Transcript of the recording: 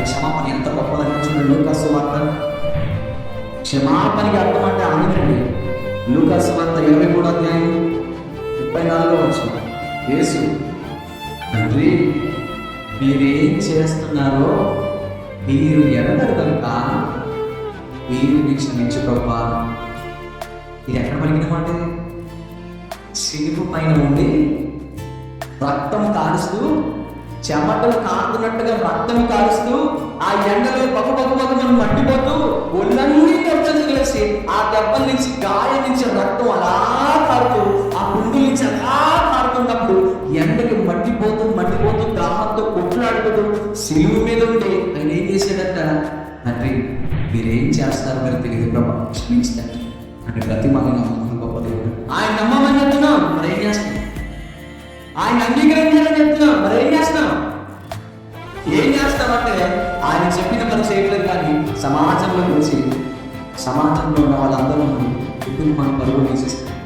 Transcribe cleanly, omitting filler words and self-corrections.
క్షమాపణ ఎంత గొప్పదని చూడండి. లూకాసు వార్త క్షమాపణకి అర్థం అంటే ఆమెనండి. లూకాసు వార్త 23వ అధ్యాయం 34వ వచనం. యేసు, తండ్రి మీరేం చేస్తున్నారో మీరు ఎరగరు కనుక వీరిని క్షమించు ప్రభా. ఇది ఎక్కడ పలికినమాట? సిలువ పైన ఉండి రక్తం కారుస్తూ, చెమటలు కారుతున్నట్టుగా రక్తం కారుస్తూ, ఆ ఎండలో మనం మండిపోతూ ఒళ్ళన్నీ దెబ్బలు కలిసి ఆ దెబ్బల నుంచి, గాయం నుంచి రక్తం అలా కారుతూ, ఆ పుండు నుంచి అలా కారుతున్నప్పుడు ఎండకి మండిపోతూ దాహంతో కొట్లాడుతూ సిలువ మీద ఉండి ఆయన ఏం చేశాడంట? తండ్రి మీరేం చేస్తారో మరి తెలియదు ప్రభా, క్షమించండి అంటే ప్రతి మళ్ళీ నమ్మకం గొప్ప దేవుడు. ఆయన నమ్మమని చెప్తున్నాం, మరి ఏం చేస్తాం? ఆయన అంగీకరించాలని చెప్తున్నాం, మరి ఏం చేస్తాం? ఏం చేస్తామంటే ఆయన చెప్పిన పని చేయలేదు. కానీ సమాజంలో వచ్చి సమాజంలో ఉన్న వాళ్ళందరూ కుటుంబం పరువు వేసేస్తారు.